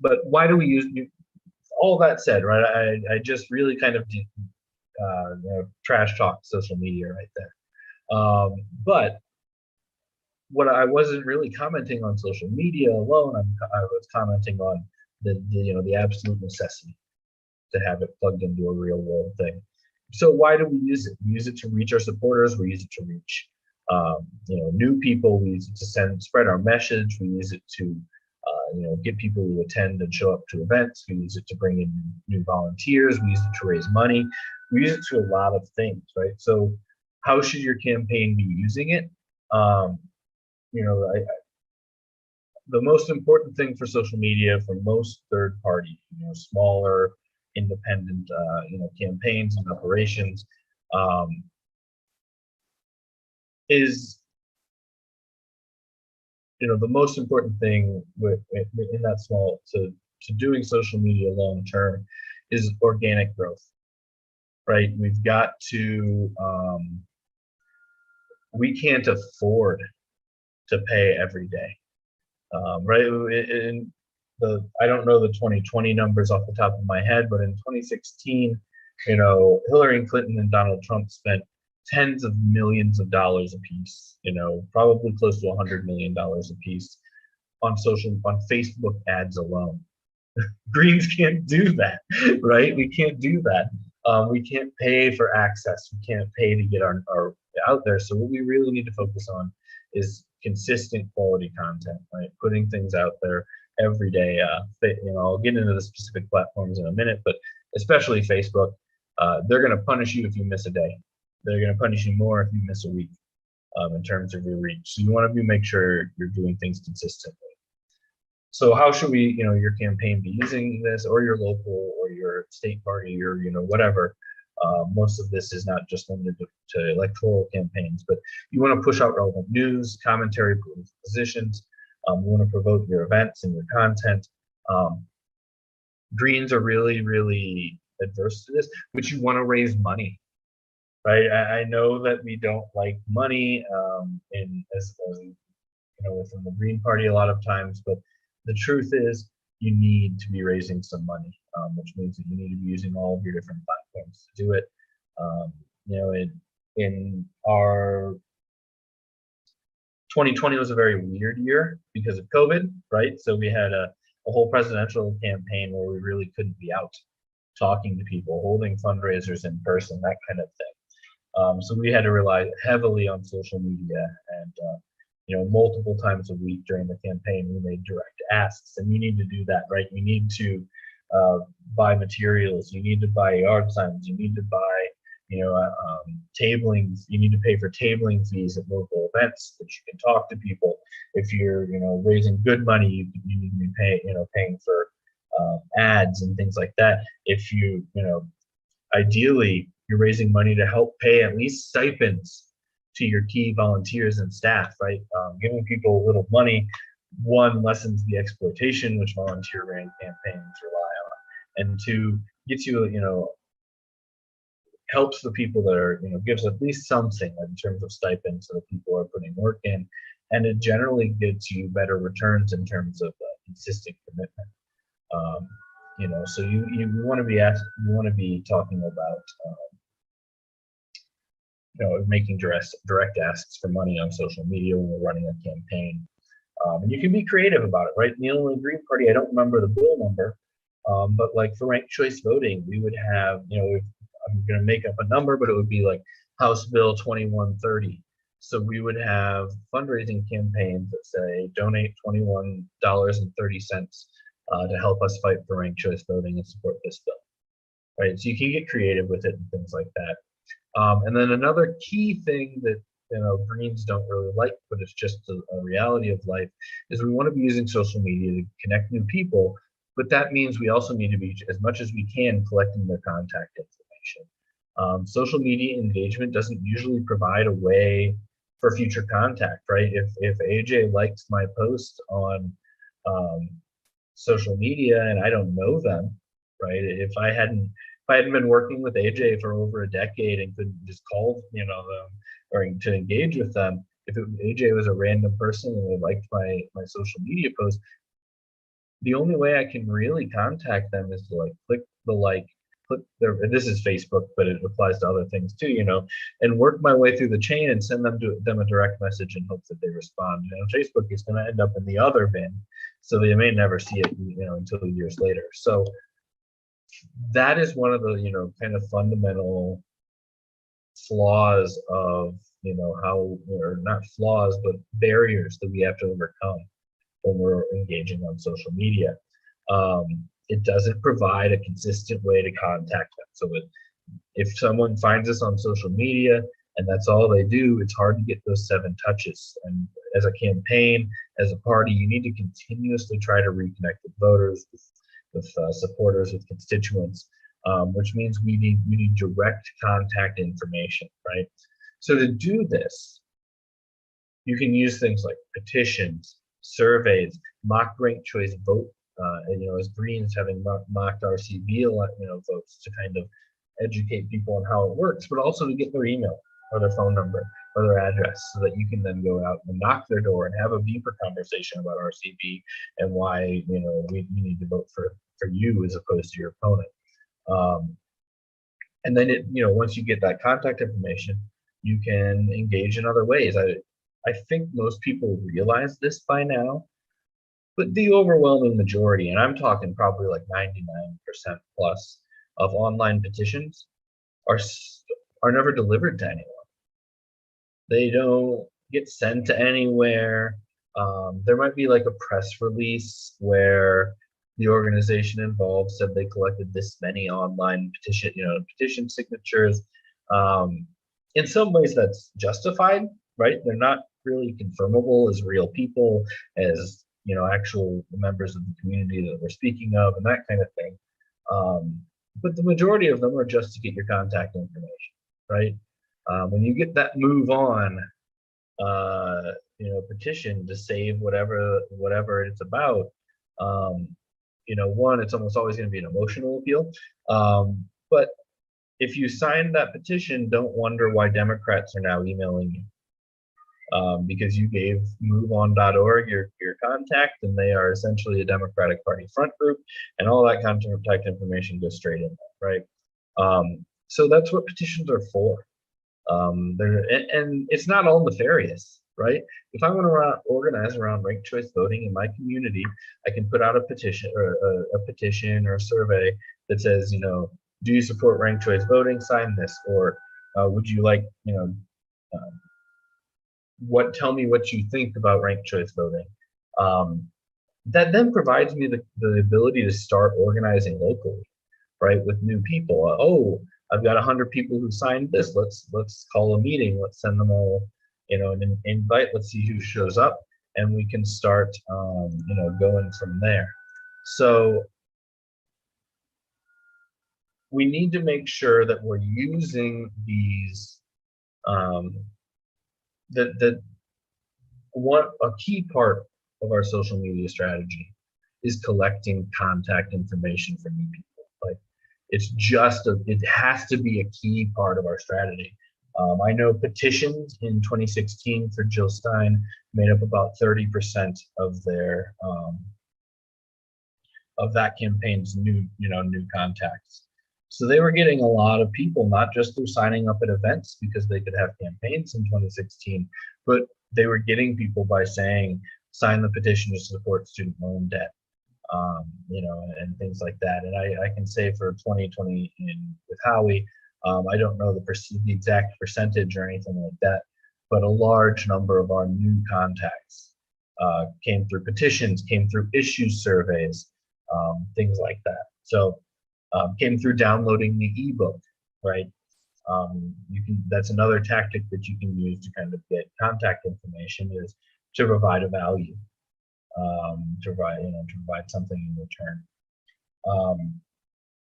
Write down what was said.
But why do we use all that said, right? I just really kind of trash talk social media right there. But what I wasn't really commenting on social media alone. I was commenting on the absolute necessity to have it plugged into a real world thing. So why do we use it? We use it to reach our supporters. We use it to reach new people. We use it to spread our message. We use it to get people to attend and show up to events. We use it to bring in new volunteers. We use it to raise money. We use it to a lot of things, right? So how should your campaign be using it? Um, the most important thing for social media for most third party, smaller independent, campaigns and operations, um, is the most important thing in that small to doing social media long term is organic growth, right? We've got to we can't afford to pay every day, right? I don't know the 2020 numbers off the top of my head, but in 2016, Hillary Clinton and Donald Trump spent tens of millions of dollars a piece, probably close to $100 million a piece on Facebook ads alone. Greens can't do that, right? We can't do that. We can't pay for access. We can't pay to get our out there. So what we really need to focus on is consistent quality content, right? Putting things out there every day. I'll get into the specific platforms in a minute, but especially Facebook, they're going to punish you if you miss a day. They're going to punish you more if you miss a week in terms of your reach. So you want to make sure you're doing things consistently. So how should your campaign be using this, or your local or your state party, or whatever. Most of this is not just limited to electoral campaigns, but you want to push out relevant news, commentary, political positions. You want to promote your events and your content. Greens are really, really adverse to this, but you want to raise money, right? I know that we don't like money as within the Green Party a lot of times, but the truth is you need to be raising some money, which means that you need to be using all of your different platforms to do it. In our 2020 was a very weird year because of COVID, right? So we had a whole presidential campaign where we really couldn't be out talking to people, holding fundraisers in person, that kind of thing. So we had to rely heavily on social media, and multiple times a week during the campaign, we made direct asks, and you need to do that, right? You need to buy materials, you need to buy yard signs, you need to buy, tablings. You need to pay for tabling fees at local events that you can talk to people. If you're, raising good money, you need to be paying for ads and things like that. If ideally, you're raising money to help pay at least stipends to your key volunteers and staff, right? Giving people a little money, one, lessens the exploitation which volunteer-ran campaigns rely on, and two, gets you, helps the people that are, gives at least something in terms of stipends, so that people are putting work in, and it generally gets you better returns in terms of consistent commitment. So you want to be talking about making direct asks for money on social media when we're running a campaign. And you can be creative about it, right? In the Illinois Green Party, I don't remember the bill number, but like for ranked choice voting, we would have, I'm going to make up a number, but it would be like House Bill 2130. So we would have fundraising campaigns that say donate $21.30 to help us fight for ranked choice voting and support this bill, right? So you can get creative with it and things like that. And then another key thing that Greens don't really like, but it's just a reality of life, is we want to be using social media to connect new people, but that means we also need to be, as much as we can, collecting their contact information. Social media engagement doesn't usually provide a way for future contact, right? If AJ likes my post on social media and I don't know them, right? If I hadn't been working with AJ for over a decade and couldn't just call them or to engage with them, if AJ was a random person and they liked my social media post, the only way I can really contact them is to click their, this is Facebook, but it applies to other things too, and work my way through the chain and send them a direct message in hopes that they respond. Facebook is going to end up in the other bin, so they may never see it, until years later. So that is one of the, kind of fundamental flaws of, how, or not flaws, but barriers that we have to overcome when we're engaging on social media. It doesn't provide a consistent way to contact them. So if someone finds us on social media and that's all they do, it's hard to get those 7 touches. And as a campaign, as a party, you need to continuously try to reconnect with voters, with supporters, with constituents, which means we need direct contact information, right? So to do this, you can use things like petitions, surveys, mock ranked choice vote, as Greens having mocked RCV votes to kind of educate people on how it works, but also to get their email or their phone number or their address so that you can then go out and knock their door and have a deeper conversation about RCV and why we need to vote for you as opposed to your opponent. And then once you get that contact information, you can engage in other ways. I think most people realize this by now, but the overwhelming majority, and I'm talking probably like 99% plus of online petitions are never delivered to anyone. They don't get sent to anywhere. There might be like a press release where the organization involved said they collected this many online petition signatures. In some ways that's justified, right? They're not really confirmable as real people, as actual members of the community that we're speaking of, and that kind of thing. But the majority of them are just to get your contact information, right? When you get that move on, petition to save whatever it's about, one, it's almost always going to be an emotional appeal. But if you sign that petition, don't wonder why Democrats are now emailing you. Because you gave MoveOn.org your contact, and they are essentially a Democratic Party front group, and all that contact information goes straight in there, right? So that's what petitions are for. And it's not all nefarious, right? If I want to organize around ranked choice voting in my community, I can put out a petition or a survey that says, do you support ranked choice voting? Sign this, or would you like, tell me what you think about ranked choice voting. That then provides me the ability to start organizing locally, right, with new people. I've got 100 people who signed this. Let's call a meeting. Let's send them all, an invite. Let's see who shows up, and we can start, going from there. So we need to make sure that we're using these. A key part of our social media strategy is collecting contact information from new people. Like, it has to be a key part of our strategy. I know petitions in 2016 for Jill Stein made up about 30% of their of that campaign's new contacts. So they were getting a lot of people, not just through signing up at events because they could have campaigns in 2016, but they were getting people by saying, sign the petition to support student loan debt, and things like that. And I can say for 2020 with Howie, I don't know the exact percentage or anything like that, but a large number of our new contacts came through petitions, came through issue surveys, things like that. So came through downloading the ebook, right? That's another tactic that you can use to kind of get contact information, is to provide a value, to provide something in return.